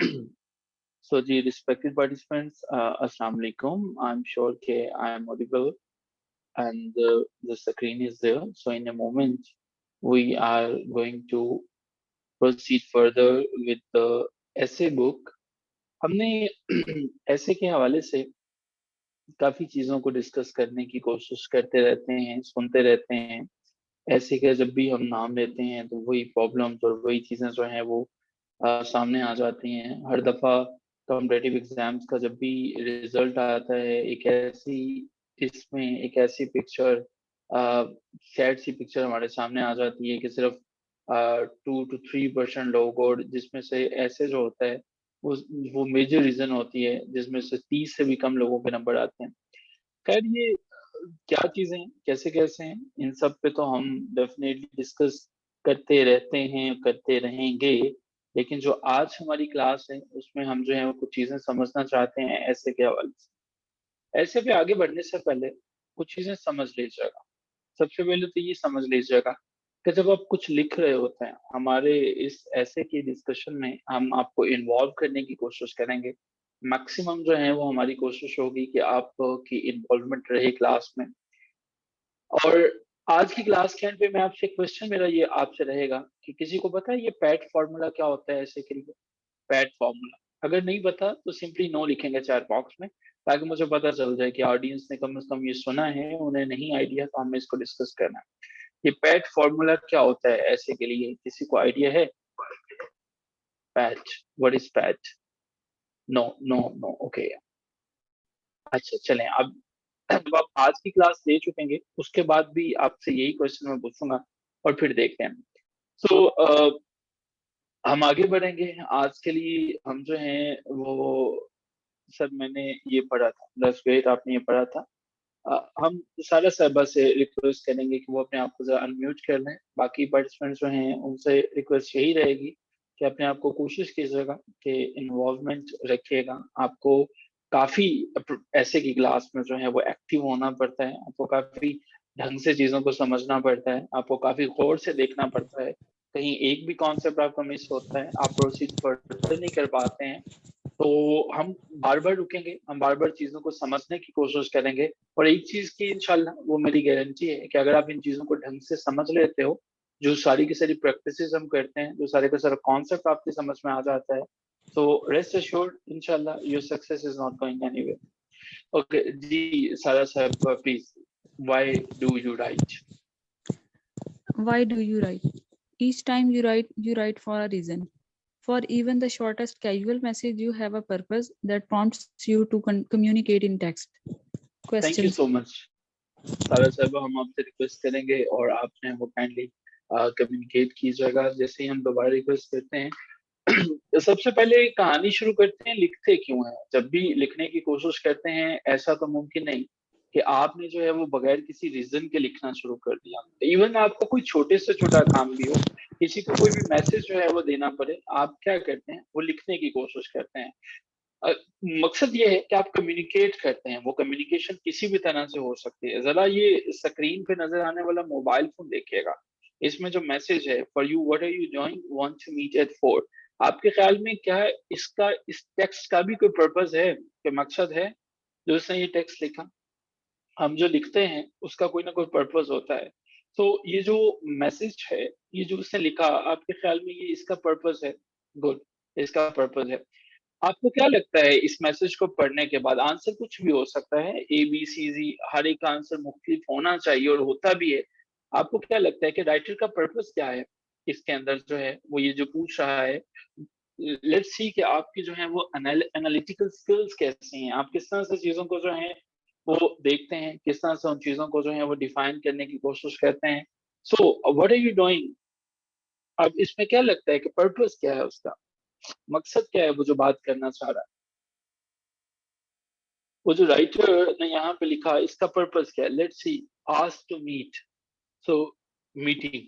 So, the respected participants, Assalamu alaikum. I'm sure I am audible and the screen is there. So, in a moment, we are going to proceed further with the essay book. हमने ऐसे के हवाले से काफी चीजों को discuss करने की कोशिश करते रहते हैं, सुनते रहते हैं। ऐसे के जब भी हम नाम लेते हैं तो वही प्रॉब्लम्स और वही चीजें जो हैं वो सामने आ जाती हैं। हर दफा कॉम्पिटिटिव एग्जाम्स का जब भी रिजल्ट आता है एक ऐसी पिक्चर सैड सी पिक्चर हमारे सामने आ जाती है कि सिर्फ 2 to 3% लोग, और जिसमें से ऐसे जो होता है वो वो मेजर रीजन होती है जिसमें से 30 से भी कम लोगों के नंबर आते हैं। खैर ये क्या चीजें हैं, कैसे-कैसे हैं, इन सब पे तो हम डेफिनेटली डिस्कस करते रहते हैं, करते रहेंगे। लेकिन जो आज हमारी क्लास है, उसमें हम जो है वो कुछ चीजें समझना चाहते हैं ऐसे के हवाले से। ऐसे पे आगे बढ़ने से पहले कुछ चीजें समझ लीजिएगा। सबसे पहले तो ये समझ लीजिएगा कि जब आप कुछ लिख रहे होते हैं, हमारे इस ऐसे की डिस्कशन में हम आपको इन्वॉल्व करने की कोशिश करेंगे। मैक्सिमम जो है वो हमारी कोशिश होगी कि आपकी इन्वॉल्वमेंट रहे क्लास में। और आज की क्लास के एंड पे मैं आपसे क्वेश्चन मेरा ये आपसे रहेगा कि किसी को पता है ये पैट फॉर्मूला क्या होता है ऐसे के लिए? PAT formula. अगर नहीं पता तो सिंपली नो लिखेंगे चैट बॉक्स में, ताकि मुझे पता चल जाए कि ऑडियंस ने कम से कम ये सुना है, उन्हें नहीं आइडिया, तो हमें इसको डिस्कस करना है। ये पैट फॉर्मूला क्या होता है ऐसे के लिए? किसी को आइडिया है? Pat, what is pat? No, no, no, okay. अच्छा चलें, अब जब आप आज की क्लास ले चुकेंगे, उसके बाद भी आपसे यही क्वेश्चन मैं पूछूँगा और फिर देखते हैं। सो हम आगे बढ़ेंगे। आज के लिए हम जो हैं वो सर मैंने ये पढ़ा था, दैट्स ग्रेट, आपने ये पढ़ा था। हम सारा साहिबा से रिक्वेस्ट करेंगे कि वो अपने आप को ज़रा अनम्यूट कर लें। बाकी पार्टिसिपेंट्स जो हैं उनसे रिक्वेस्ट यही रहेगी कि अपने आप को कोशिश कीजिएगा कि इन्वॉल्वमेंट रखिएगा। आपको काफ़ी ऐसे की क्लास में जो है वो एक्टिव होना पड़ता है, आपको काफ़ी ढंग से चीज़ों को समझना पड़ता है, आपको काफ़ी गौर से देखना पड़ता है। कहीं एक भी कॉन्सेप्ट आपका मिस होता है, आप प्रोसीड फर्दर नहीं कर पाते हैं, तो हम बार-बार रुकेंगे, हम बार-बार चीज़ों को समझने की कोशिश करेंगे। और एक चीज़ की इंशाल्लाह वो मेरी गारंटी है कि अगर आप इन चीज़ों को ढंग से समझ लेते हो, जो सारी की सारी प्रैक्टिसेज़ हम करते हैं, जो सारे का सारा कॉन्सेप्ट आपकी समझ में आ जाता है, so रेस्ट एश्योर्ड इंशाल्लाह your success is not going anywhere. Okay जी, सारा साहब please, why do you write? Why do you write? Each time you write for a reason. For even the shortest casual message, you have a purpose that prompts you to communicate in text. Thank you Questions. So much. सारा साहब हम आपसे request करेंगे और आप जो है वो काइंडली कम्युनिकेट कीजिएगा। जैसे ही हम दोबारा रिक्वेस्ट करते हैं, तो सबसे पहले कहानी शुरू करते हैं, लिखते क्यों हैं? जब भी लिखने की कोशिश करते हैं, ऐसा तो मुमकिन नहीं कि आपने जो है वो बगैर किसी रीज़न के लिखना शुरू कर दिया। इवन आपको कोई छोटे से छोटा काम भी हो, किसी को कोई भी मैसेज जो है वो देना पड़े, आप क्या करते हैं? वो लिखने की कोशिश करते हैं। अ, मकसद ये है कि आप कम्युनिकेट करते हैं, वो कम्युनिकेशन किसी भी तरह से हो सकती है। ज़रा ये स्क्रीन पे नज़र आने वाला मोबाइल फ़ोन देखिएगा। इसमें जो मैसेज है, for you what are you doing? Want to meet at 4। आपके ख़्याल में क्या है इसका, इस टेक्स्ट का भी कोई पर्पज़ है, कोई मकसद है जो उसने ये टेक्स्ट लिखा? हम जो लिखते हैं उसका कोई ना कोई पर्पज़ होता है। तो ये जो मैसेज है, ये जो उसने लिखा, आपके ख़्याल में ये इसका पर्पज़ है? गुड, इसका पर्पज़ है। आपको क्या लगता है इस मैसेज को पढ़ने के बाद? आंसर कुछ भी हो सकता है, ए, बी, सी, ज़ी, हर एक का आंसर मुख्तलिफ होना चाहिए और होता भी है। आपको क्या लगता है कि राइटर का पर्पस क्या है? इसके अंदर जो है वो ये जो पूछ रहा है, लेट्स सी कि आपकी जो है वो एनालिटिकल स्किल्स कैसी हैं? आप किस तरह से चीज़ों को जो है वो देखते हैं, किस तरह से उन चीज़ों को जो है वो डिफाइन करने की कोशिश करते हैं। So what are you doing? अब इसमें क्या लगता है कि पर्पस क्या है उसका? मकसद क्या है वो जो बात करना चाह रहा है? वो जो राइटर ने यहाँ पे लिखा, इसका पर्पस क्या है? Let's see, ask to meet, so meeting,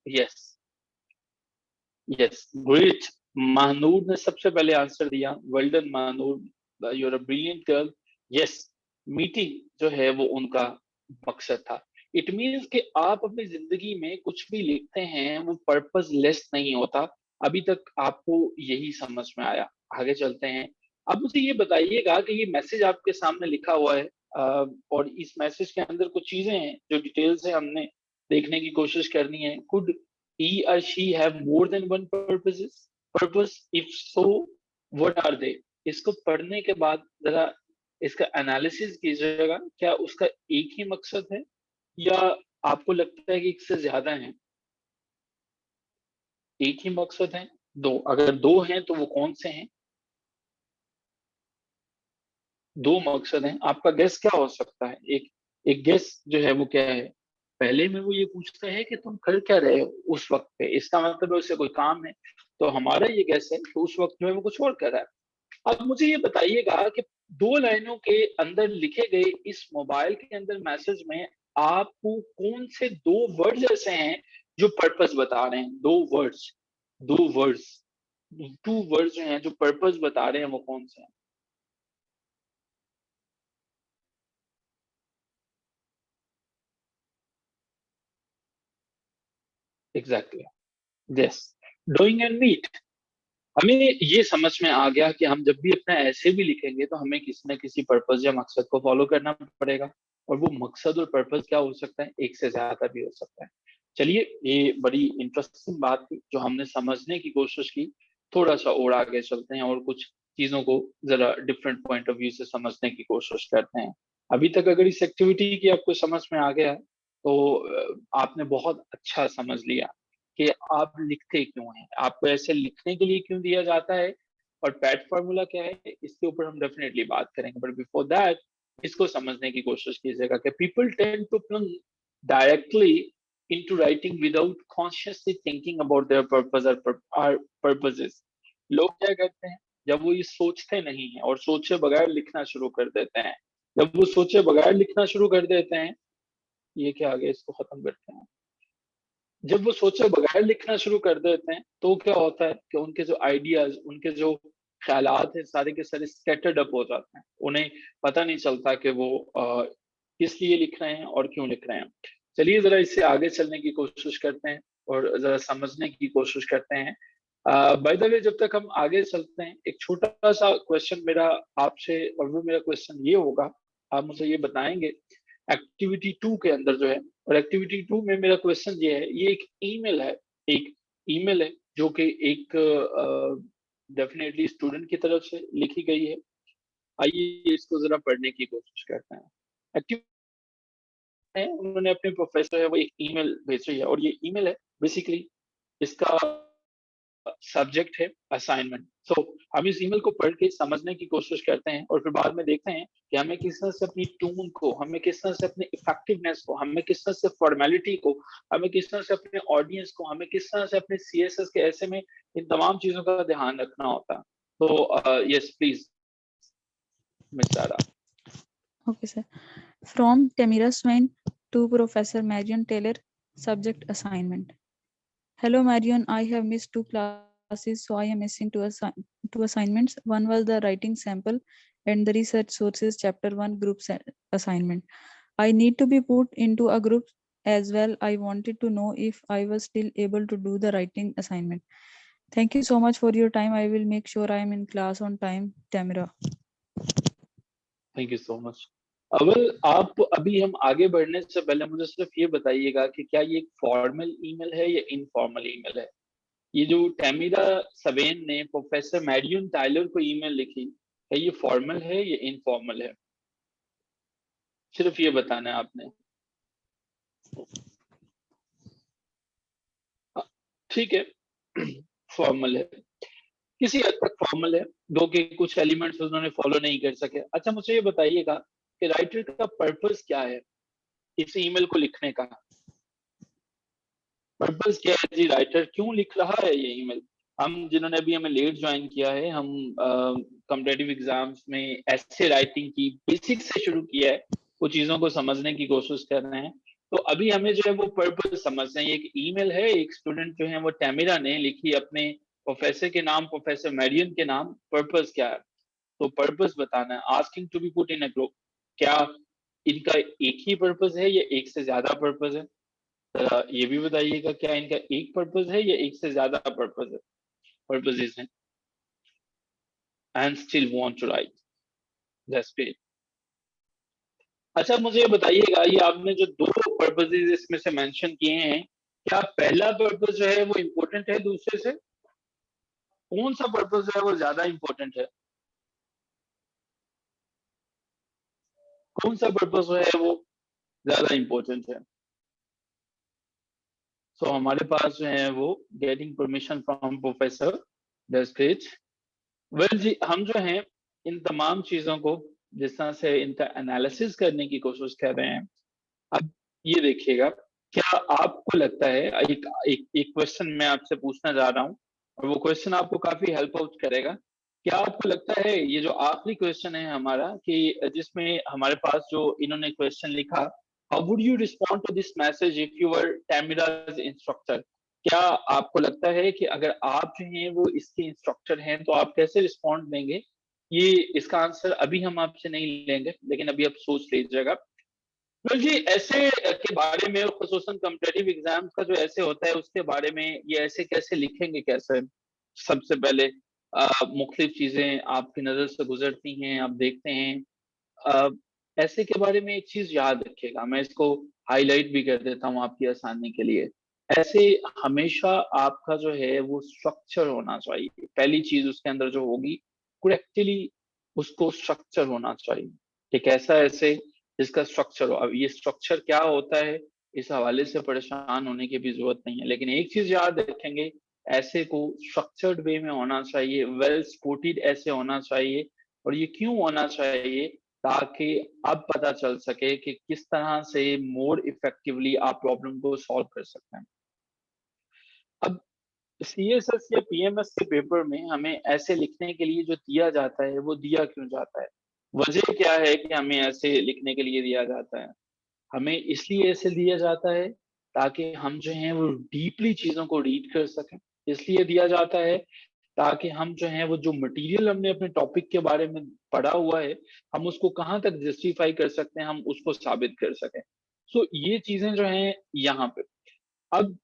yes, yes, great. Mahanoor ने सबसे पहले आंसर दिया, well done Mahanoor, you are a brilliant girl. Yes, meeting जो है वो उनका मकसद था। इट मीन्स कि आप अपनी जिंदगी में कुछ भी लिखते हैं वो पर्पस लेस नहीं होता, अभी तक आपको यही समझ में आया, आगे चलते हैं। अब मुझे ये बताइएगा कि ये मैसेज आपके सामने लिखा हुआ है, और इस मैसेज के अंदर कुछ चीजें हैं जो डिटेल्स है, हमने देखने की कोशिश करनी है। कुड ही और she have more than one purpose, if so what are they? इसको पढ़ने के बाद जरा इसका एनालिसिस कीजिएगा, क्या उसका एक ही मकसद है या आपको लगता है कि इससे ज्यादा है? एक ही मकसद है, दो? अगर दो हैं तो वो कौन से हैं? दो मकसद हैं, आपका गेस क्या हो सकता है? एक एक गेस जो है वो क्या है? पहले में वो ये पूछता है कि तुम कर क्या रहे हो उस वक्त पे, इसका मतलब है उससे कोई काम है। तो हमारा ये गेस है कि उस वक्त जो है वो कुछ और कर रहा है। अब मुझे ये बताइएगा कि दो लाइनों के अंदर लिखे गए इस मोबाइल के अंदर मैसेज में आपको कौन से दो वर्ड्स ऐसे हैं जो पर्पस बता रहे हैं? दो वर्ड्स, टू वर्ड्स जो हैं जो पर्पस बता रहे हैं, वो कौन से हैं? Exactly, yes, doing and meet. हमें ये समझ में आ गया कि हम जब भी अपना ऐसे भी लिखेंगे तो हमें किसी न किसी पर्पस या मकसद को फॉलो करना पड़ेगा, और वो मकसद और पर्पस क्या हो सकता है? एक से ज्यादा भी हो सकता है। चलिए, ये बड़ी इंटरेस्टिंग बात थी जो हमने समझने की कोशिश की। थोड़ा सा और आगे चलते हैं और कुछ चीजों को जरा डिफरेंट पॉइंट ऑफ व्यू से समझने की कोशिश करते हैं। अभी तक अगर इस एक्टिविटी की आपको समझ में आ गया है तो आपने बहुत अच्छा समझ लिया कि आप लिखते क्यों हैं, आपको ऐसे लिखने के लिए क्यों दिया जाता है, और पैट फार्मूला क्या है, इसके ऊपर हम डेफिनेटली बात करेंगे। बट बिफोर दैट, इसको समझने की कोशिश कीजिएगा कि people tend to plunge directly into writing without consciously thinking about their purpose or purposes। लोग क्या करते हैं, जब वो ये सोचते नहीं है और सोचे बगैर लिखना शुरू कर देते हैं, जब वो सोचे बगैर लिखना शुरू कर देते हैं, ये क्या आ गया, इसको खत्म करते हैं। जब वो सोचे बगैर लिखना शुरू कर देते हैं तो क्या होता है कि उनके जो आइडियाज, उनके जो ख्यालात है, सारे के सारे स्कैटर्ड अप हो जाते हैं। उन्हें पता नहीं चलता कि वो किस लिए लिख रहे हैं और क्यों लिख रहे हैं। चलिए जरा इससे आगे चलने की कोशिश करते हैं और जरा समझने की कोशिश करते हैं। बाय द वे, जब तक हम आगे चलते हैं, एक छोटा सा क्वेश्चन मेरा आपसे, और वो मेरा क्वेश्चन ये होगा, आप मुझे ये बताएंगे एक्टिविटी 2 के अंदर जो है, और एक्टिविटी 2 में मेरा क्वेश्चन ये है, ये एक ईमेल है, एक ईमेल है जो कि एक डेफिनेटली स्टूडेंट की तरफ से लिखी गई है। आइए इसको जरा पढ़ने की कोशिश करते हैं। एक्टिविटी है, उन्होंने अपने प्रोफेसर है वो एक ईमेल भेजी है, और ये ईमेल है बेसिकली, इसका सब्जेक्ट है असाइनमेंट। सो हम इस ईमेल को पढ़ के समझने की कोशिश करते हैं, और फिर बाद में देखते हैं कि हमें किस तरह से अपनी टून को, हमें किस तरह से अपने इफेक्टिवनेस को, हमें किस तरह से फॉर्मेलिटी को, हमें किस तरह से अपने ऑडियंस को, हमें किस तरह से अपने सीएसएस के ऐसे में इन तमाम चीजों का ध्यान रखना होता है। तो यस प्लीज, मिस सारा। Okay, sir. From Tamira Swain to Professor Marion Taylor, subject assignment. Hello, Marion. I have missed 2 classes, so I am missing two assignments. One was the writing sample and the research sources chapter 1 group assignment. I need to be put into a group as well. I wanted to know if I was still able to do the writing assignment. Thank you so much for your time. I will make sure I am in class on time, Tamira. Thank you so much. अवल, आप अभी हम आगे बढ़ने से पहले मुझे सिर्फ ये बताइएगा कि क्या ये एक फॉर्मल ईमेल है या इनफॉर्मल ईमेल है? ये जो टैमिरा सवेन ने प्रोफेसर मैरियन टायलर को ईमेल लिखी, क्या ये फॉर्मल है या इनफॉर्मल है? सिर्फ ये बताना है आपने। हाँ, ठीक है, फॉर्मल है, किसी हद तक फॉर्मल है, दो के कुछ एलिमेंट्स उन्होंने फॉलो नहीं कर सके। अच्छा, मुझे ये बताइएगा कि राइटर का पर्पस क्या है इस ईमेल को लिखने का? पर्पस क्या है जी, राइटर क्यों लिख रहा है ये ईमेल? हम जिन्होंने अभी हमें लेट ज्वाइन किया है, हम कॉम्पिटेटिव एग्जाम्स में ऐसे राइटिंग की बेसिक से शुरू किया है, वो चीजों को समझने की कोशिश कर रहे हैं। तो अभी हमें जो है वो पर्पस समझना है। एक ईमेल है, एक स्टूडेंट जो है वो टैमिरा ने लिखी अपने प्रोफेसर के नाम, प्रोफेसर मैरियन के नाम। पर्पस क्या है? तो पर्पस बताना है, asking to be put in a group. क्या इनका एक ही पर्पस है या एक से ज्यादा पर्पस है? ये भी बताइएगा, क्या इनका एक पर्पस है या एक से ज्यादा पर्पस है? पर्पसेस हैं and still want to write, that's great. अच्छा मुझे ये बताइएगा, ये आपने जो दो पर्पसेस इसमें से मेंशन किए हैं, क्या पहला पर्पस जो है वो इम्पोर्टेंट है दूसरे से? कौन सा पर्पस जो है वो ज्यादा इम्पोर्टेंट है? कौन सा पर्पस जो है वो ज्यादा इम्पोर्टेंट है? सो हमारे पास जो है वो getting permission from professor, that's great. Well जी, हम जो हैं इन तमाम चीजों को जिस तरह से इनका एनालिसिस करने की कोशिश कर रहे हैं। अब ये देखिएगा, क्या आपको लगता है, एक एक एक क्वेश्चन मैं आपसे पूछना जा रहा हूँ और वो क्वेश्चन आपको काफी हेल्प आउट करेगा। क्या आपको लगता है ये जो आखिरी क्वेश्चन है हमारा, कि जिसमें हमारे पास जो इन्होंने क्वेश्चन लिखा, how would you respond to this message if you were Tamira's instructor? क्या आपको लगता है कि अगर आप जो हैं वो इसके इंस्ट्रक्टर हैं तो आप कैसे रिस्पॉन्ड देंगे? ये इसका आंसर अभी हम आपसे नहीं लेंगे, लेकिन अभी आप सोच लीजिएगा। तो जी ऐसे के बारे में, खुसूसन कॉम्पिटिटिव एग्जाम्स का जो ऐसे होता है उसके बारे में, ये ऐसे कैसे लिखेंगे कैसे? सबसे पहले मुख्तलिफ चीजें आपकी नजर से गुजरती हैं, आप देखते हैं। अ, ऐसे के बारे में एक चीज याद रखिएगा, मैं इसको हाईलाइट भी कर देता हूँ आपकी आसानी के लिए। ऐसे हमेशा आपका जो है वो स्ट्रक्चर होना चाहिए, पहली चीज उसके अंदर जो होगी, करेक्टली उसको स्ट्रक्चर होना चाहिए। एक ऐसा ऐसे जिसका स्ट्रक्चर हो। अब ये स्ट्रक्चर क्या होता है, इस हवाले से परेशान होने की भी जरूरत नहीं है, लेकिन एक चीज याद रखेंगे, ऐसे को स्ट्रक्चर्ड वे में होना चाहिए, वेल सपोर्टेड ऐसे होना चाहिए। और ये क्यों होना चाहिए? ताकि अब पता चल सके कि किस तरह से मोर इफेक्टिवली आप प्रॉब्लम को सॉल्व कर सकते हैं। अब सीएसएस या पीएमएस के पेपर में हमें ऐसे लिखने के लिए जो दिया जाता है वो दिया क्यों जाता है? वजह क्या है कि हमें ऐसे लिखने के लिए दिया जाता है? हमें इसलिए ऐसे दिया जाता है ताकि हम जो हैं वो डीपली चीज़ों को रीड कर सकें। इसलिए दिया जाता है ताकि हम जो हैं वो जो मटेरियल हमने अपने टॉपिक के बारे में पढ़ा हुआ है, हम उसको कहाँ तक जस्टिफाई कर सकते हैं, हम उसको साबित कर सकें। सो ये चीज़ें जो हैं यहाँ पे। अब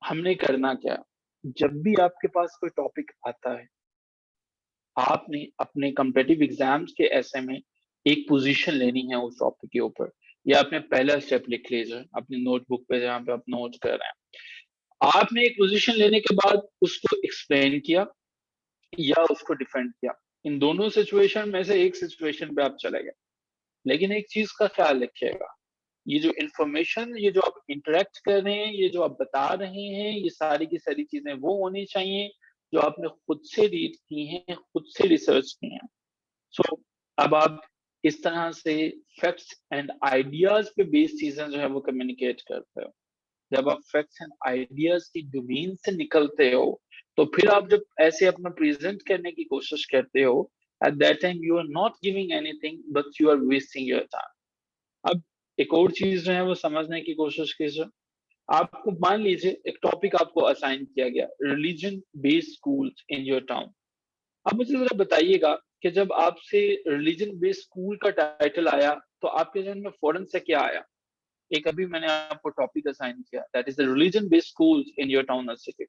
हमने करना क्या? जब भी आपके पास कोई टॉपिक आता है, आपने अपने कॉम्पिटिटिव एग्जाम्स के ऐसे में एक पोजीशन लेनी है उस टॉपिक के ऊपर। या आपने पहला स्टेप लिख लीजिए अपनी नोटबुक पे जहाँ पे आप नोट कर रहे हैं। आपने एक पोजीशन लेने के बाद उसको एक्सप्लेन किया या उसको डिफेंड किया। इन दोनों सिचुएशन में से एक सिचुएशन पे आप चले गए। लेकिन एक चीज का ख्याल रखिएगा, ये जो इंफॉर्मेशन, ये जो आप इंटरेक्ट कर रहे हैं, ये जो आप बता रहे हैं, ये सारी की सारी चीजें वो होनी चाहिए जो आपने खुद से रीड की हैं, खुद से रिसर्च की हैं। सो अब आप इस तरह से फैक्ट्स एंड आइडियाज पे बेस्ड चीजें जो है वो कम्युनिकेट करते हो। जब आप फैक्ट्स एंड आइडियाज की डोमेन से निकलते हो, तो फिर आप जब ऐसे अपना प्रेजेंट करने की कोशिश करते हो, at that time you are not giving anything but you are wasting your time. अब एक और चीज जो है वो समझने की कोशिश कीजिए। आपको मान लीजिए एक टॉपिक आपको असाइन किया गया, religion based schools in your town. अब मुझे जरा बताइएगा कि जब आपसे रिलीजन बेस्ड स्कूल का टाइटल आया, तो आपके जहन में फौरन से क्या आया? एक अभी मैंने आपको टॉपिक असाइन किया, that is the religion based schools in your town और सिटी।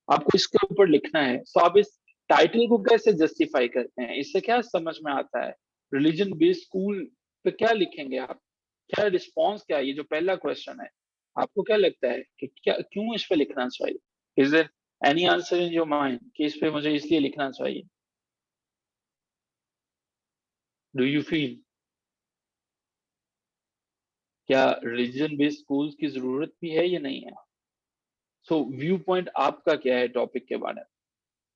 आपको इसके ऊपर लिखना है, तो आप इस टाइटल को कैसे जस्टिफाई करते हैं? इससे क्या समझ में आता है? रिलीजन बेस्ड स्कूल पे क्या लिखेंगे आप? क्या रिस्पॉन्स क्या है? ये जो पहला क्वेश्चन है, आपको क्या लगता है कि क्या, क्यों इस पे लिखना चाहिए? Is there any answer in your mind कि इस पे मुझे इसलिए लिखना चाहिए? डू यू फील क्या रिलीजन बेस्ड स्कूल्स की जरूरत भी है या नहीं है? सो व्यू पॉइंट आपका क्या है टॉपिक के बारे में?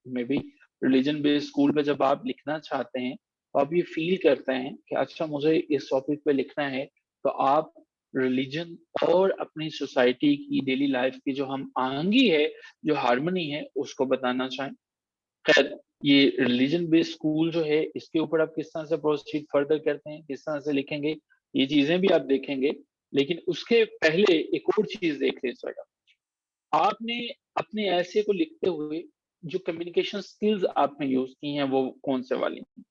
May be religion based school में जब आप लिखना चाहते हैं, तो आप ये फील करते हैं कि अच्छा मुझे इस टॉपिक पे लिखना है, तो आप रिलीजन और अपनी सोसाइटी की डेली लाइफ की जो हम आहंगी है, जो हार्मनी है, उसको बताना चाहें। खैर, ये रिलीजन बेस्ड स्कूल जो है, इसके ऊपर आप किस तरह से प्रोसीड फर्दर करते हैं, किस तरह से लिखेंगे, ये चीजें भी आप देखेंगे। लेकिन उसके पहले एक और चीज देख लीजिएगा। आपने अपने ऐसे को लिखते हुए जो कम्युनिकेशन स्किल्स आपने यूज की हैं वो कौन से वाली हैं?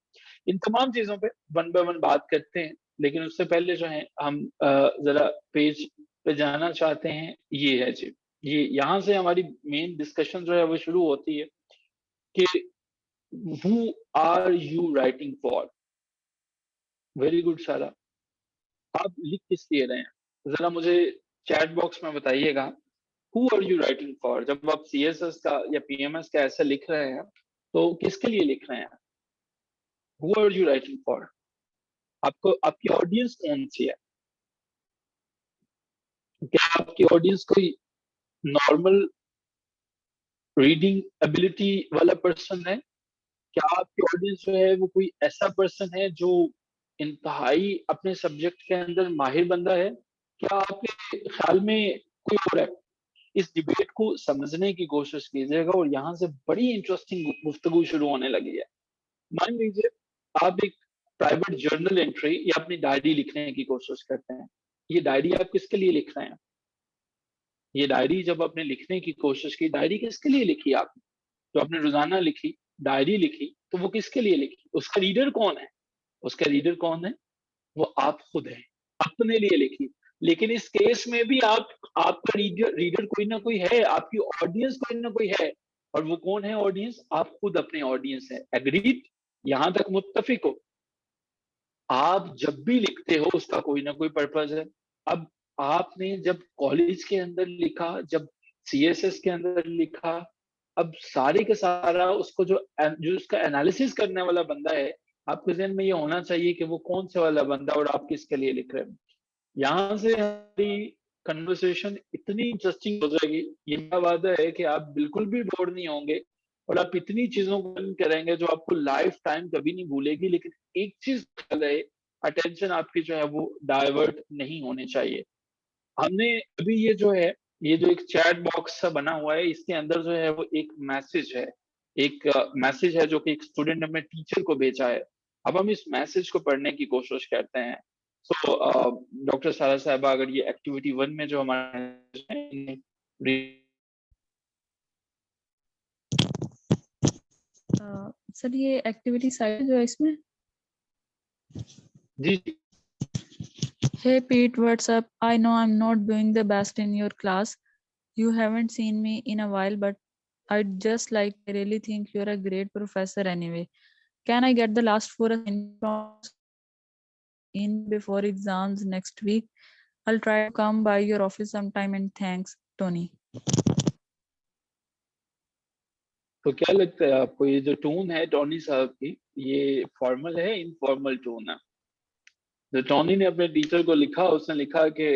इन तमाम चीजों पे वन बाय वन बात करते हैं, लेकिन उससे पहले जो है हम जरा पेज पे जाना चाहते हैं। ये है जी, ये यहाँ से हमारी मेन डिस्कशन जो है वो शुरू होती है। कि who are you writing for? Very good सारा। आप लिख किस लिए रहे हैं? जरा मुझे चैट बॉक्स में बताइएगा, who are you writing for? जब आप सीएसएस का या पीएमएस का ऐसा लिख रहे हैं, तो किसके लिए लिख रहे हैं? Who are you writing for? आपको आपकी ऑडियंस कौन सी है? क्या आपकी ऑडियंस कोई नॉर्मल रीडिंग एबिलिटी वाला पर्सन है? क्या आपकी ऑडियंस जो है वो कोई ऐसा पर्सन है जो इंतहाई अपने सब्जेक्ट के अंदर माहिर बंदा है? क्या आपके ख्याल में कोई और है? इस डिबेट को समझने की कोशिश कीजिएगा और यहाँ से बड़ी इंटरेस्टिंग गुफ्तगू शुरू होने लगी है। मान लीजिए आप एक प्राइवेट जर्नल एंट्री या अपनी डायरी लिखने की कोशिश करते हैं। ये डायरी आप किसके लिए लिख रहे हैं? ये डायरी जब आपने लिखने की कोशिश की, डायरी किसके लिए लिखी आपने? तो आपने रोजाना लिखी, डायरी लिखी, तो वो किसके लिए लिखी? उसका रीडर कौन है? उसका रीडर कौन है? वो आप खुद हैं, अपने लिए लिखी। लेकिन इस केस में भी आपका रीडर रीडर कोई ना कोई है, आपकी ऑडियंस कोई ना कोई है। और वो कौन है ऑडियंस? आप खुद अपने ऑडियंस है। एग्रीड? यहां तक मुत्तफिक हो? आप जब भी लिखते हो उसका कोई ना कोई पर्पज है। अब आपने जब कॉलेज के अंदर लिखा, जब सीएसएस के अंदर लिखा, अब सारे का सारा उसको जो उसका एनालिसिस करने वाला बंदा है, आपके ज़हन में ये होना चाहिए कि वो कौन से वाला बंदा और आप किसके लिए लिख रहे हो। यहाँ से हमारी कन्वर्सेशन इतनी इंटरेस्टिंग हो जाएगी, ये मेरा वादा है कि आप बिल्कुल भी बोर नहीं होंगे और आप इतनी चीज़ों को लर्न करेंगे जो आपको लाइफ टाइम कभी नहीं भूलेगी। लेकिन एक चीज़ ख्याल रहे, अटेंशन आपकी जो है वो डाइवर्ट नहीं होनी चाहिए। हमने अभी ये जो एक चैट बॉक्स सा बना हुआ है, इसके अंदर जो है वो एक मैसेज है। एक मैसेज है जो कि एक स्टूडेंट ने अपने टीचर को भेजा है। अब हम इस मैसेज को पढ़ने की कोशिश करते हैं। सो डॉक्टर सारा साहिबा, अगर ये एक्टिविटी 1 में जो हमारे सर ये एक्टिविटी साइड जो है इसमें, जी, जी। hey Pete, what's up? I know I'm not doing the best in your class. You haven't seen me in a while, but I really think you're a great professor anyway. Can I get the last four assignments in before exams next week? I'll try to come by your office sometime and thanks, Tony. तो क्या लगता है आपको, ये जो tone है Tony साहब की, ये फॉर्मल है, इनफॉर्मल टोन है? जो टोनी ने अपने टीचर को लिखा, उसने लिखा कि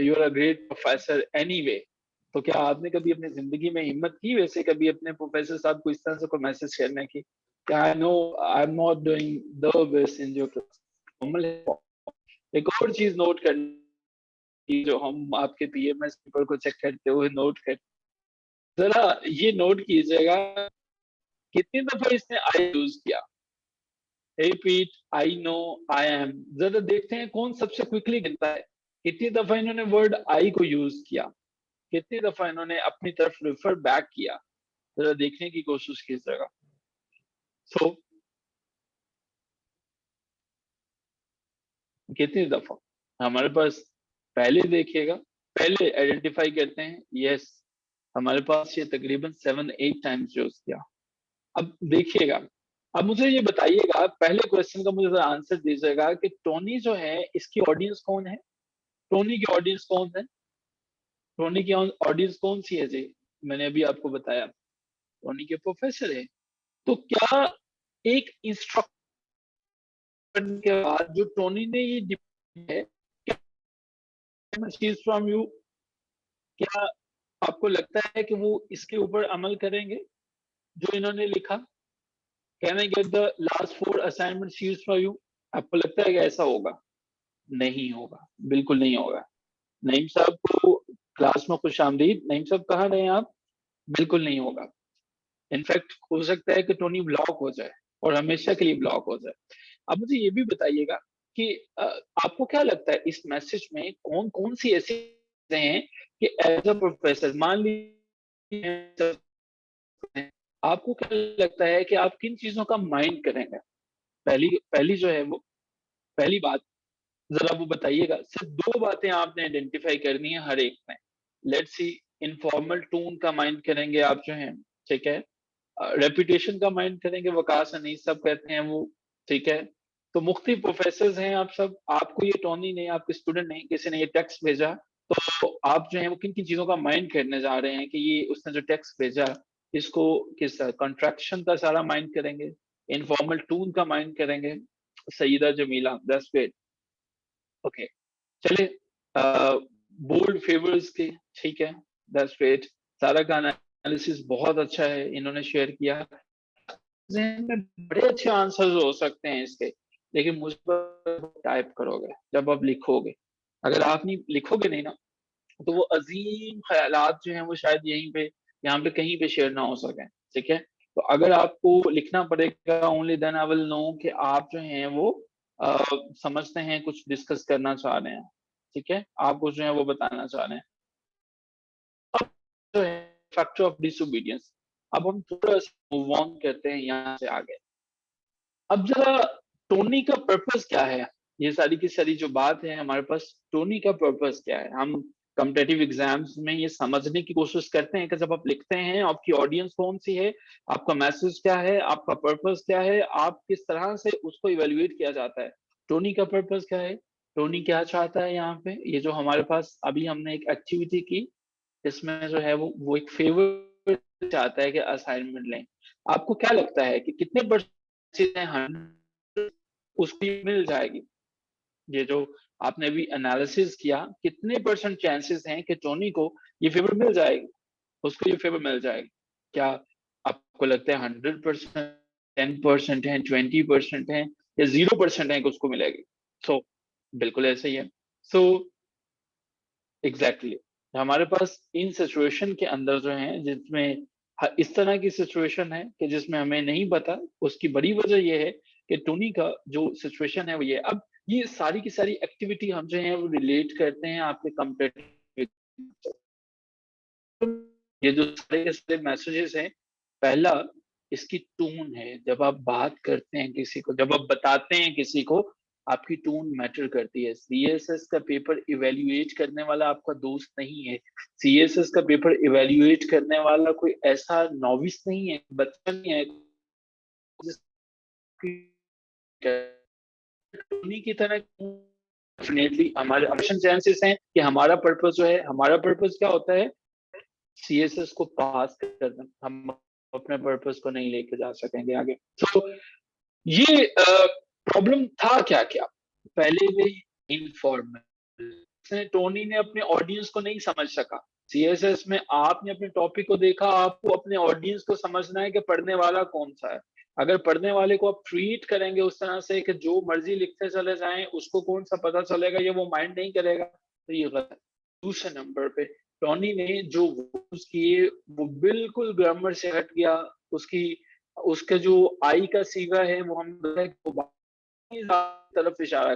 you are a great professor anyway. तो क्या आपने कभी अपनी जिंदगी में हिम्मत की वैसे कभी अपने प्रोफेसर साहब को इस तरह से कोई मैसेज करने की? क्या I know I am not doing the best in your class? Formal है। एक और चीज नोट करनी, जो हम आपके पीएमएस पेपर को चेक करते हुए नोट कर, जरा ये नोट कीजिएगा कितनी दफा इसने आई यूज किया। हे पीट, आई नो, आई एम। जरा देखते हैं कौन सबसे क्विकली गिनता है। कितनी दफा इन्होंने वर्ड आई को यूज किया, कितनी दफा इन्होंने अपनी तरफ रिफर बैक किया, जरा देखने की कोशिश कीजिएगा। सो कितनी दफा हमारे पास, पहले देखिएगा, पहले आइडेंटिफाई करते हैं। यस, हमारे पास ये तकरीबन 7-8 टाइम्स यूज किया। अब देखिएगा, अब मुझे ये बताइएगा, पहले क्वेश्चन का मुझे आंसर दीजिएगा कि टोनी जो है इसकी ऑडियंस कौन है? टोनी की ऑडियंस कौन है? टोनी की ऑडियंस कौन सी है जी? मैंने अभी आपको बताया, टोनी के प्रोफेसर है। तो क्या एक इंस्ट्रक्टर के बाद जो टोनी ने ये है, फ्रॉम यू, क्या आपको लगता है कि वो इसके ऊपर अमल करेंगे जो इन्होंने लिखा? Can I get the last 4 assignment sheets from you? आपको लगता है कि ऐसा होगा? नहीं होगा, बिल्कुल नहीं होगा। नईम साहब को क्लास में खुशामदीद। नईम साहब कहाँ रहे हैं आप? बिल्कुल नहीं होगा। इनफैक्ट हो सकता है कि टोनी ब्लॉक हो जाए और हमेशा के लिए ब्लॉक हो जाए। अब मुझे ये भी बताइएगा कि आपको क्या लगता है इस मैसेज में कौन-कौन सी ऐसी चीज़ें हैं कि एज़ अ प्रोफेसर, मान लीजिए आपको क्या लगता है कि आप किन चीज़ों का माइंड करेंगे? पहली पहली जो है वो पहली बात ज़रा वो बताइएगा। सिर्फ 2 बातें आपने आइडेंटिफ़ाई करनी है हर एक में। लेट्स सी, इनफॉर्मल टोन का माइंड करेंगे आप जो हैं, ठीक है? रेपुटेशन का माइंड करेंगे, वकास अनीस सब कहते हैं वो, ठीक है। तो मुख्तलिफ प्रोफेसर्स हैं आप सब, आपको ये टोनी ने, आपके स्टूडेंट नहीं, किसी ने ये टेक्स्ट भेजा, तो आप जो है वो किन किन चीजों का माइंड करने जा रहे हैं कि ये उसने जो टेक्स्ट भेजा इसको किस कॉन्ट्रैक्शन का सारा माइंड करेंगे, इनफॉर्मल टून का माइंड करेंगे। Saeeda Jamila, that's great, okay. चलिए बोल्ड फेवर्स के, ठीक है, दैट्स ग्रेट। सारा का एनालिसिस बहुत अच्छा है, इन्होंने शेयर किया। ज़हन में बड़े अच्छे आंसर्स हो सकते हैं इसके, लेकिन मुझ पर टाइप करोगे जब आप लिखोगे, अगर आप नहीं लिखोगे नहीं ना, तो वो अजीम ख्यालात जो हैं वो शायद यहीं पे, यहाँ पे कहीं पे शेयर ना हो सकें, ठीक है। तो अगर आपको लिखना पड़ेगा, only then I will know कि आप जो हैं वो समझते हैं, कुछ डिस्कस करना चाह रहे हैं, ठीक है, आप कुछ जो है वो बताना चाह रहे हैं। अब जो है फैक्टर ऑफ डिसोबीडियंस, अब हम थोड़ा सा मूव ऑन करते हैं यहाँ से आगे। अब जरा टोनी का पर्पस क्या है, ये सारी की सारी जो बात है हमारे पास, टोनी का पर्पस क्या है। हम कॉम्पिटिटिव एग्जाम्स में ये समझने की कोशिश करते हैं कि जब आप लिखते हैं आपकी ऑडियंस कौन सी है, आपका मैसेज क्या है, आपका पर्पस क्या है, आप किस तरह से उसको इवेल्युएट किया जाता है। टोनी का पर्पस क्या है, टोनी क्या चाहता है यहाँ पे, ये जो हमारे पास अभी हमने एक एक्टिविटी की, इसमें जो है वो एक फेवर चाहता है कि असाइनमेंट लें। आपको क्या लगता है कि कितने चीजें 100 उसको ये मिल जाएगी, ये जो आपने अभी एनालिसिस किया, कितने परसेंट चांसेस हैं कि टोनी को ये फेवर मिल जाएगी, उसको ये फेवर मिल जाएगी। क्या आपको लगता है 100%, 10% है, 20% है, या 0% है कि उसको मिलेगी? सो बिल्कुल ऐसा ही है। सो एग्जैक्टली हमारे पास इन सिचुएशन के अंदर जो है, जिसमें इस तरह की सिचुएशन है कि जिसमें हमें नहीं पता, उसकी बड़ी वजह यह है कि टोनी का जो सिचुएशन है वो ये। अब ये सारी की सारी एक्टिविटी हम जो है वो रिलेट करते हैं आपके कंपेटिटिव, ये जो सारे के सारे मैसेजेस हैं, पहला इसकी टोन है। जब आप बात करते हैं किसी को, जब आप बताते हैं किसी को, आपकी टोन मैटर करती है। सीएसएस का पेपर इवैल्यूएट करने वाला आपका दोस्त नहीं है। सीएसएस का पेपर इवैल्यूएट करने वाला कोई ऐसा नॉविस नहीं है, बच्चा नहीं है जिसकी टोनी की तरह। डेफिनेटली हमारे चांसेस हैं कि हमारा पर्पस जो है, हमारा पर्पस क्या होता है, सीएसएस को पास करना। हम अपने पर्पस को नहीं लेके जा सकेंगे आगे। तो ये प्रॉब्लम था क्या क्या, पहले भी इनफॉर्मल, टोनी ने अपने ऑडियंस को नहीं समझ सका। सीएसएस में आपने अपने टॉपिक को देखा, आपको अपने ऑडियंस को समझना है कि पढ़ने वाला कौन सा है। अगर पढ़ने वाले को आप ट्रीट करेंगे उस तरह से कि जो मर्जी लिखते चले जाएं, उसको कौन सा पता चलेगा, ये वो माइंड नहीं करेगा, तो ये गलत है। दूसरे नंबर पे टोनी ने जो वर्ड्स किए वो बिल्कुल ग्रामर से हट गया। उसकी उसके जो आई का सीगा है वो हम तरफ इशारा,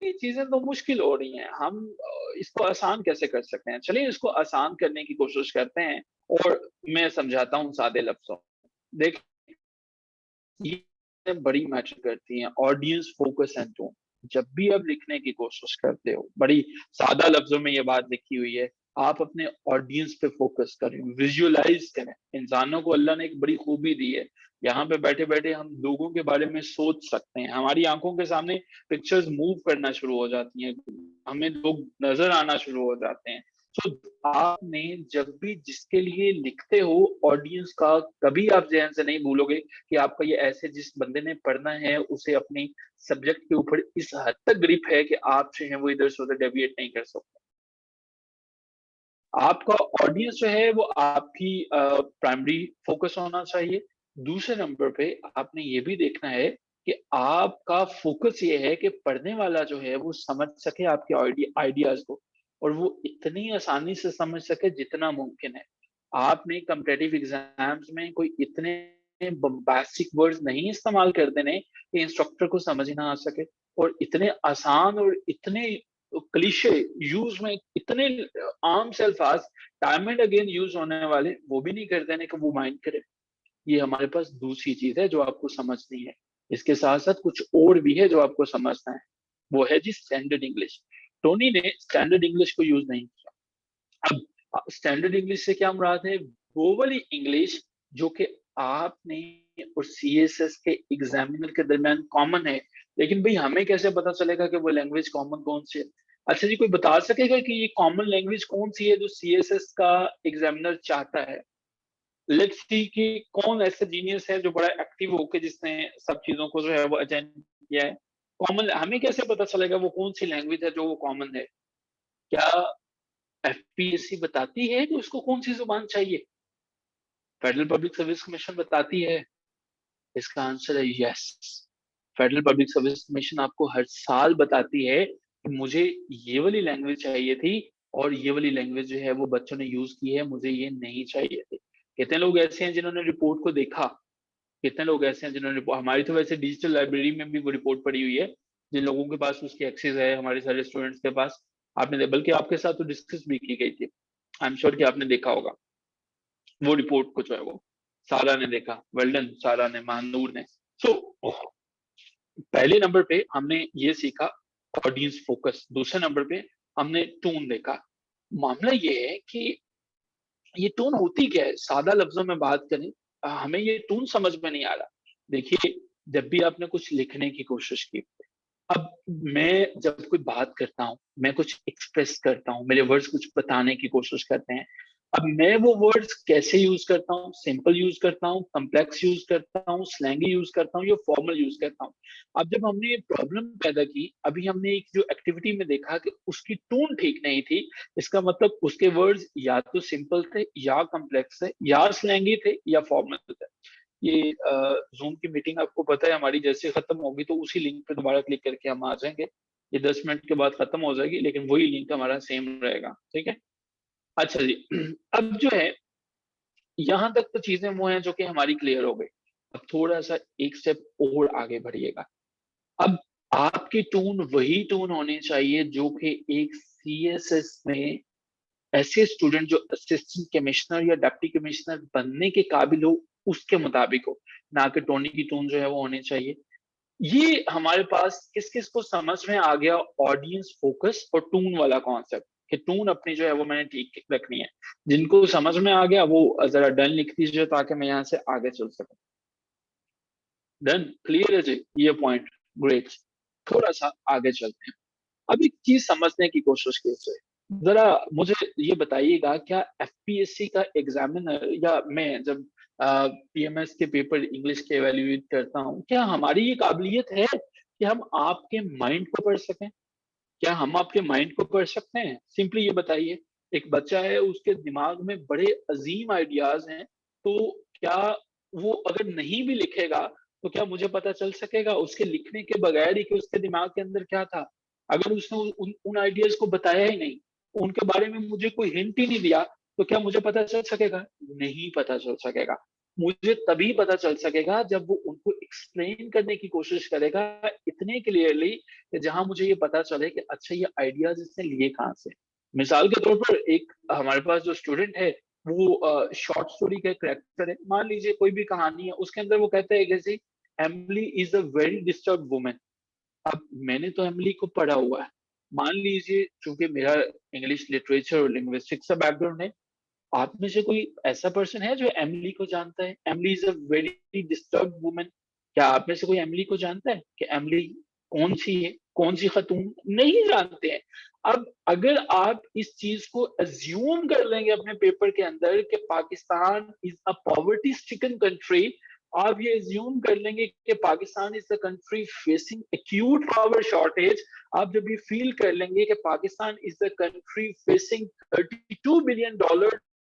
ये चीजें तो मुश्किल हो रही हैं, हम इसको आसान कैसे कर सकते हैं। चलिए इसको आसान करने की कोशिश करते हैं, और मैं समझाता हूँ सादे लफ्जों। देख, ये बड़ी मैटर करती हैं, ऑडियंस फोकस एंड टोन। जब भी आप लिखने की कोशिश करते हो, बड़ी सादा लफ्जों में ये बात लिखी हुई है, आप अपने ऑडियंस पे फोकस करें, विजुअलाइज करें। इंसानों को अल्लाह ने एक बड़ी खूबी दी है, यहाँ पे बैठे बैठे हम लोगों के बारे में सोच सकते हैं, हमारी आंखों के सामने पिक्चर्स मूव करना शुरू हो जाती हैं, हमें लोग नजर आना शुरू हो जाते हैं। तो आपने जब भी जिसके लिए लिखते हो, ऑडियंस का कभी आप जहन से नहीं भूलोगे कि आपका ये ऐसे जिस बंदे ने पढ़ना है उसे अपनी सब्जेक्ट के ऊपर इस हद तक ग्रिप है कि आप जो है वो इधर से उधर डेविएट नहीं कर सकते। आपका ऑडियंस जो है वो आपकी प्राइमरी फोकस होना चाहिए। दूसरे नंबर पे आपने ये भी देखना है कि आपका फोकस ये है कि पढ़ने वाला जो है वो समझ सके आपके आइडियाज को, और वो इतनी आसानी से समझ सके जितना मुमकिन है। आपने कॉम्पिटिटिव एग्जाम्स में कोई इतने बम्बास्टिक वर्ड्स नहीं इस्तेमाल कर देने कि इंस्ट्रक्टर को समझ ना आ सके, और इतने आसान और इतने क्लीशे यूज में, इतने आम से अल्फाज टाइम एंड अगेन यूज होने वाले, वो भी नहीं कर देने कि वो माइंड करे। ये हमारे पास दूसरी चीज है जो आपको समझनी है। इसके साथ साथ कुछ और भी है जो आपको समझना है, वो है जी स्टैंडर्ड इंग्लिश। टोनी ने स्टैंडर्ड इंग्लिश को यूज नहीं किया। अब स्टैंडर्ड इंग्लिश से क्या मुराद है, वो वाली इंग्लिश जो कि आपने और सीएसएस के एग्जामिनर के दरमियान कॉमन है, लेकिन भाई हमें कैसे पता चलेगा कि वो लैंग्वेज कॉमन कौन सी है? अच्छा जी, कोई बता सकेगा कि ये कॉमन लैंग्वेज कौन सी है जो सीएसएस का एग्जामिनर चाहता है? लेट्स सी कि कौन ऐसा जीनियस है जो बड़ा एक्टिव होके जिसने सब चीजों को जो है वो अटेंड किया है। कॉमन हमें कैसे पता चलेगा वो कौन सी लैंग्वेज है जो वो कॉमन है? क्या एफपीएससी बताती है कि उसको कौन सी जुबान चाहिए? फेडरल पब्लिक सर्विस कमीशन बताती है? इसका आंसर है yes. Federal public service commission आपको हर साल बताती है कि मुझे ये वाली लैंग्वेज चाहिए थी और ये वाली लैंग्वेज जो है वो बच्चों ने यूज की है, मुझे ये नहीं चाहिए थी। कितने लोग ऐसे हैं जिन्होंने रिपोर्ट को देखा? कितने लोग ऐसे हैं जिन्होंने हमारी तो वैसे डिजिटल लाइब्रेरी में भी वो रिपोर्ट पड़ी हुई है, जिन लोगों के पास उसकी एक्सेस है, हमारे सारे स्टूडेंट्स के पास। आपने बल्कि आपके साथ तो डिस्कस भी की गई थी, आई एम श्योर कि आपने देखा होगा वो रिपोर्ट को जो है वो। सारा ने देखा, वेल्डन सारा ने, महानूर ने। सो पहले नंबर पे हमने ये सीखा ऑडियंस फोकस, दूसरे नंबर पे हमने टोन देखा। मामला ये है कि ये टोन होती क्या है, सादा लफ्जों में बात करें, हमें ये टोन समझ में नहीं आ रहा। देखिए, जब भी आपने कुछ लिखने की कोशिश की, अब मैं जब कोई बात करता हूँ, मैं कुछ एक्सप्रेस करता हूँ, मेरे वर्ड्स कुछ बताने की कोशिश करते हैं। अब मैं वो वर्ड्स कैसे यूज करता हूँ? सिंपल यूज करता हूँ, कम्प्लेक्स यूज करता हूँ, स्लैंगी यूज करता हूँ, या फॉर्मल यूज करता हूँ? अब जब हमने ये प्रॉब्लम पैदा की, अभी हमने एक जो एक्टिविटी में देखा कि उसकी टोन ठीक नहीं थी, इसका मतलब उसके वर्ड्स या तो सिंपल थे, या कम्प्लेक्स थे, या स्लैंगी थे, या फॉर्मल थे। ये जूम की मीटिंग आपको पता है हमारी जैसे खत्म होगी तो उसी लिंक पे दोबारा क्लिक करके हम आ जाएंगे। ये 10 मिनट के बाद खत्म हो जाएगी, लेकिन वही लिंक हमारा सेम रहेगा, ठीक है? अच्छा जी। अब जो है, यहाँ तक तो चीजें वो हैं जो कि हमारी क्लियर हो गई। अब थोड़ा सा एक स्टेप और आगे बढ़िएगा। अब आपकी टोन वही टोन होनी चाहिए जो कि एक सीएसएस में ऐसे स्टूडेंट जो असिस्टेंट कमिश्नर या डिप्टी कमिश्नर बनने के काबिल हो, उसके मुताबिक हो। ना कि टोनी की टोन जो है वो होनी चाहिए। ये हमारे पास किस किस को समझ में आ गया ऑडियंस फोकस और टून वाला कॉन्सेप्ट, कि टून अपनी जो है वो मैंने ठीक रखनी है? जिनको समझ में आ गया वो जरा डन लिख दीजिए ताकि मैं यहाँ से आगे चल सकूं। डन, क्लियर है जी ये पॉइंट? ग्रेट। थोड़ा सा आगे चलते हैं। अब एक चीज समझने की कोशिश कीजिए। जरा मुझे ये बताइएगा, क्या एफपीएससी का एग्जामिनर या मैं जब पीएमएस के पेपर इंग्लिश के एवेल्युएट करता हूँ, क्या हमारी ये काबिलियत है कि हम आपके माइंड को पढ़ सकें? क्या हम आपके माइंड को पढ़ सकते हैं? सिंपली ये बताइए। एक बच्चा है, उसके दिमाग में बड़े अजीम आइडियाज हैं, तो क्या वो अगर नहीं भी लिखेगा तो क्या मुझे पता चल सकेगा उसके लिखने के बगैर ही कि उसके दिमाग के अंदर क्या था? अगर उसने उन आइडियाज को बताया ही नहीं, उनके बारे में मुझे कोई हिंट ही नहीं दिया, तो क्या मुझे पता चल सकेगा? नहीं पता चल सकेगा। मुझे तभी पता चल सकेगा जब वो उनको एक्सप्लेन करने की कोशिश करेगा इतने क्लियरली कि जहां मुझे ये पता चले कि अच्छा ये आइडियाज इसने लिए कहाँ से। मिसाल के तौर पर एक हमारे पास जो स्टूडेंट है, वो शॉर्ट स्टोरी का करेक्टर है। मान लीजिए कोई भी कहानी है, उसके अंदर वो कहता है जैसे Emily is a very disturb women. अब मैंने तो एमिली को पढ़ा हुआ है। मान लीजिए चूंकि मेरा इंग्लिश लिटरेचर और लिंग्विस्टिक्स का बैकग्राउंड है, आप में से कोई ऐसा पर्सन है जो एमिली को जानता है? Emily is a very disturb women. क्या आप में से कोई एमिली को जानता है कि एमिली कौन सी है, कौन सी खतून? नहीं जानते हैं। अब अगर आप इस चीज को अज्यूम कर लेंगे अपने पेपर के अंदर कि Pakistan is a poverty stricken country, आप ये अज्यूम कर लेंगे कि Pakistan is the country facing acute power shortage, आप जब ये फील कर लेंगे कि Pakistan is the country facing $32 billion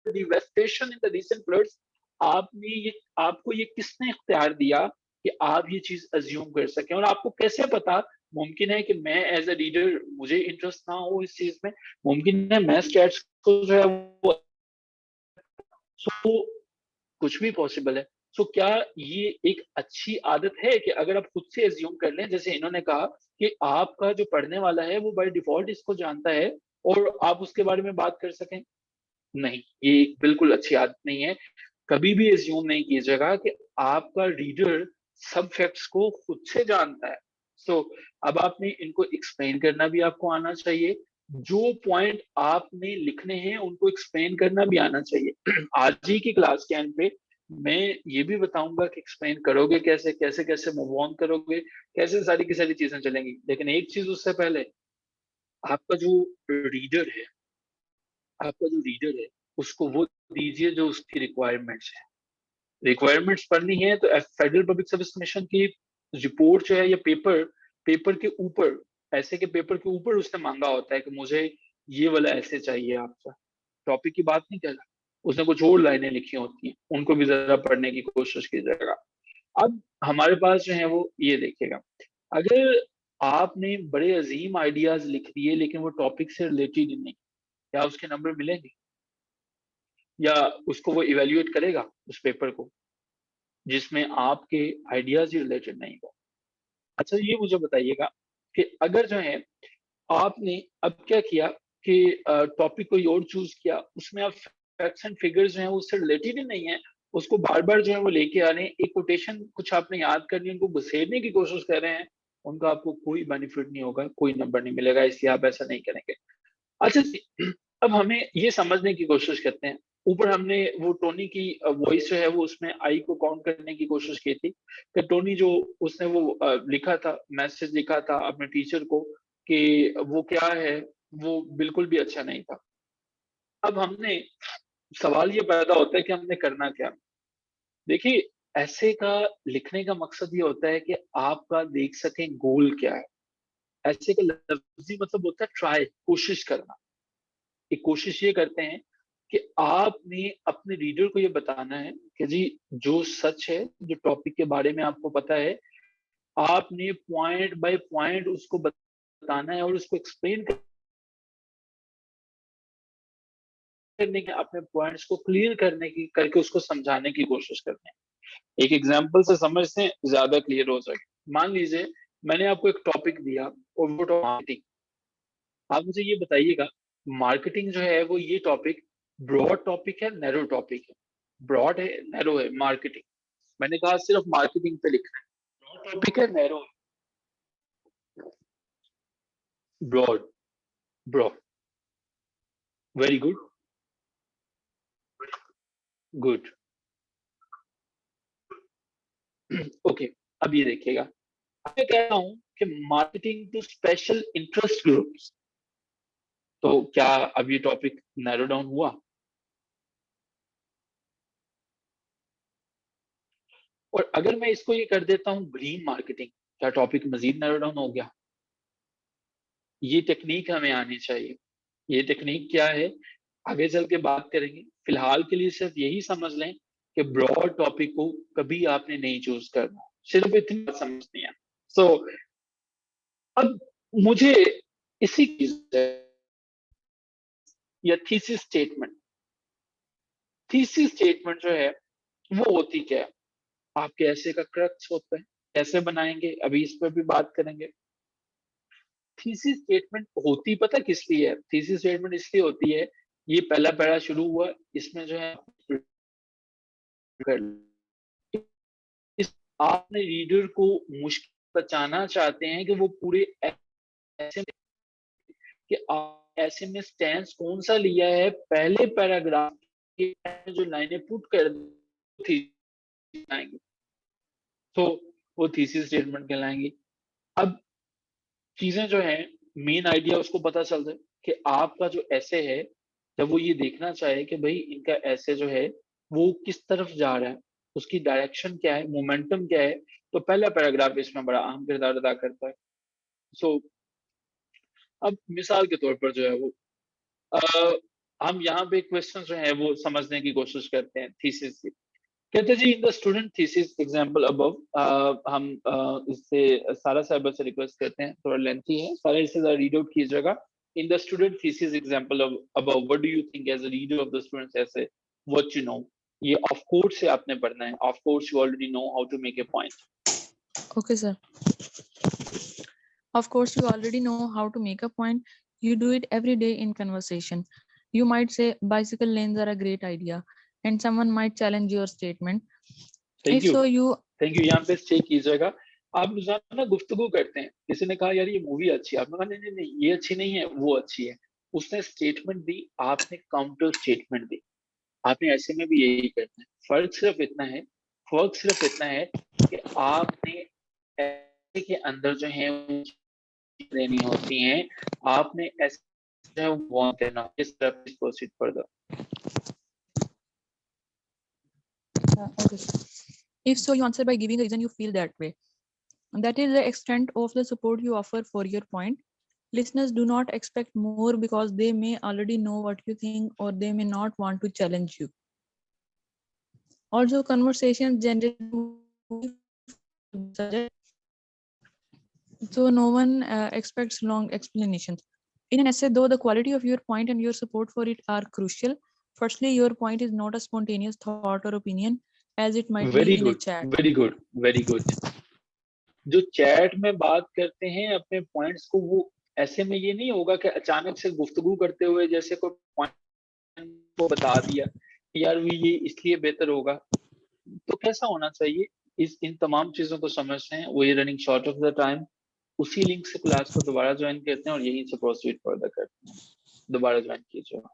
devastation in the recent floods, आपको ये किसने इख्तियार दिया कि आप ये चीज अज्यूम कर सकें? और आपको कैसे पता? मुमकिन है कि मैं एज अ रीडर मुझे इंटरेस्ट ना हो इस चीज में, मुमकिन है मैं स्टैट्स को जो है वो, सो कुछ भी पॉसिबल है। सो क्या ये एक अच्छी आदत है कि अगर आप खुद से एज्यूम कर लें, जैसे इन्होंने कहा कि आपका जो पढ़ने वाला है वो बाय डिफॉल्ट इसको जानता है, और आप उसके बारे में बात कर सकें? नहीं, ये एक बिल्कुल अच्छी आदत नहीं है। कभी भी एज्यूम नहीं कीजिएगा कि आपका रीडर सब फैक्ट्स को खुद से जानता है। सो अब आपने इनको एक्सप्लेन करना भी आपको आना चाहिए। जो पॉइंट आपने लिखने हैं उनको एक्सप्लेन करना भी आना चाहिए। आज ही की क्लास के एंड पे मैं ये भी बताऊंगा कि एक्सप्लेन करोगे कैसे, कैसे कैसे मूव ऑन करोगे, कैसे सारी की सारी चीजें चलेंगी। लेकिन एक चीज उससे पहले, आपका जो रीडर है, आपका जो रीडर है, उसको वो दीजिए जो उसकी रिक्वायरमेंट्स है। रिक्वायरमेंट्स पढ़नी है तो फेडरल पब्लिक सर्विस कमीशन की रिपोर्ट जो है, या पेपर, पेपर के ऊपर, ऐसे के पेपर के ऊपर उसने मांगा होता है कि मुझे ये वाला ऐसे चाहिए आपका। टॉपिक की बात नहीं कर रहा, उसने कुछ और लाइनें लिखी होती हैं, उनको भी जरा पढ़ने की कोशिश कीजिएगा। अब हमारे पास जो है वो ये देखिएगा, अगर आपने बड़े अजीम आइडियाज लिख दिए लेकिन वो टॉपिक से रिलेटेड ही नहीं, क्या उसके नंबर मिलेंगे? या उसको वो इवेल्युएट करेगा उस पेपर को जिसमें आपके आइडियाज ही रिलेटेड नहीं हो? अच्छा ये मुझे बताइएगा कि अगर जो है आपने अब क्या किया कि टॉपिक कोई और चूज किया, उसमें आप फैक्ट्स एंड फिगर्स जो है उससे रिलेटेड ही नहीं है, उसको बार बार जो है वो लेके आ रहे हैं, एक कोटेशन कुछ आपने याद करनी है, उनको घुसेड़ने की कोशिश कर रहे हैं, उनका आपको कोई बेनिफिट नहीं होगा, कोई नंबर नहीं मिलेगा, इसलिए आप ऐसा नहीं करेंगे। अच्छा जी, अब हमें ये समझने की कोशिश करते हैं। ऊपर हमने वो टोनी की वॉइस जो है वो उसमें आई को काउंट करने की कोशिश की थी कि टोनी जो उसने वो लिखा था, मैसेज लिखा था अपने टीचर को कि वो क्या है, वो बिल्कुल भी अच्छा नहीं था। अब हमने, सवाल ये पैदा होता है कि हमने करना क्या। देखिए, ऐसे का लिखने का मकसद ये होता है कि आपका देख सकें गोल क्या है। ऐसे का लफ्जी मतलब होता है ट्राई, कोशिश करना। एक कोशिश ये करते हैं कि आपने अपने रीडर को ये बताना है कि जी, जो सच है, जो टॉपिक के बारे में आपको पता है, आपने पॉइंट बाय पॉइंट उसको बताना है और उसको एक्सप्लेन करने के, अपने पॉइंट्स को क्लियर करने की, करके उसको समझाने की कोशिश करनी है। एक एग्जांपल से समझते हैं, ज्यादा क्लियर हो सके। मान लीजिए मैंने आपको एक टॉपिक दिया और वो मार्केटिंग, आप मुझे ये बताइएगा, मार्केटिंग जो है वो ये टॉपिक ब्रॉड टॉपिक है, नैरो टॉपिक है? ब्रॉड है, नैरो है मार्केटिंग? मैंने कहा सिर्फ मार्केटिंग पे लिखना है, ब्रॉड टॉपिक है, नैरो है? Broad, broad, very good, good. Okay, अब ये देखिएगा, मैं कह रहा हूं कि marketing to special interest groups, तो क्या अब ये टॉपिक नैरो डाउन हुआ? और अगर मैं इसको ये कर देता हूँ ग्रीन मार्केटिंग, क्या टॉपिक मजीद नैरो डाउन हो गया? ये टेक्निक हमें आनी चाहिए। ये टेक्निक क्या है, आगे चल के बात करेंगे, फिलहाल के लिए सिर्फ यही समझ लें कि ब्रॉड टॉपिक को कभी आपने नहीं चूज करना, सिर्फ इतनी बात समझनी है। सो अब मुझे इसी चीज या थीसिस स्टेटमेंट, थीसिस स्टेटमेंट जो है वो होती क्या है, आपके ऐसे का क्रक्स होता है, कैसे बनाएंगे अभी इस पर भी बात करेंगे। थीसिस स्टेटमेंट होती पता किस लिए है? थीसिस स्टेटमेंट इसलिए होती है, ये पहला पैरा शुरू हुआ, इसमें जो है इस, आपने रीडर को मुश्किल बचाना चाहते हैं कि वो पूरे ऐसे में, कि आप ऐसे में स्टैंस कौन सा लिया है, पहले पैराग्राफ के जो लाइनें पुट कर थी आएंगी, तो वो थीसिस स्टेटमेंट कहलाएंगी। अब चीजें जो है, मेन आइडिया उसको पता चल जाए कि आपका जो ऐसे है, जब वो ये देखना चाहे कि भाई इनका ऐसे जो है वो किस तरफ जा रहा है, उसकी डायरेक्शन क्या है, मोमेंटम क्या है, तो पहला पैराग्राफ इसमें बड़ा अहम किरदार अदा करता है। सो अब मिसाल के तौर पर जो है वो, अ, हम यहाँ पे क्वेश्चन जो है वो समझने की कोशिश करते हैं थीसिस की। कहते हैं जी, in the student thesis example above, हम इससे सारा साहब से रिक्वेस्ट करते हैं, थोड़ा लेंथी है, सारा इससे रीड आउट कीजिएगा। In the student thesis example above, what do you think as a reader of the students essay, what you know? ये ऑफ कोर्स से आपने पढ़ना है, of course you already know how to make a point. Okay, sir. Of course, you already know how to make a point. You do it every day in conversation. You might say bicycle lanes are a great idea, and someone might challenge your statement. Thank If you, so, you thank you, यहाँ पे stay कीजिएगा। आप रोजाना गुफ्तगू करते हैं, किसी ने कहा यार ये मूवी अच्छी है, आपने कहा नहीं नहीं नहीं, ये अच्छी नहीं है, वो अच्छी है। उसने स्टेटमेंट दी, आपने काउंटर स्टेटमेंट दी। आपने ऐसे में भी यही करना है। फर्क सिर्फ इतना है कि आपने ऐसे के अंदर जो है देनी होती हैं, आपने ऐसे वार्न करना इस तरफ proceed further. Okay. If so, you answer by giving a reason you feel that way. That is the extent of the support you offer for your point. Listeners do not expect more because they may already know what you think or they may not want to challenge you. Also, conversations generally so no one expects long explanations. In an essay, though, the quality of your point and your support for it are crucial. Firstly, your point is not a spontaneous thought or opinion, as it might very be in a good, chat. Very good, very good. जो chat में बात करते हैं अपने points को, वो ऐसे में ये नहीं होगा कि अचानक से गुफ्तगू करते हुए जैसे कोई पॉइंट को बता दिया कि यार ये इसलिए बेहतर होगा। तो कैसा होना चाहिए, इस इन तमाम चीजों को समझते हैं। We running short of the time, उसी लिंक से क्लास को दोबारा ज्वाइन करते हैं और यहीं से प्रोसीड फर्दर करते हैं। दोबारा ज्वाइन कीजिए।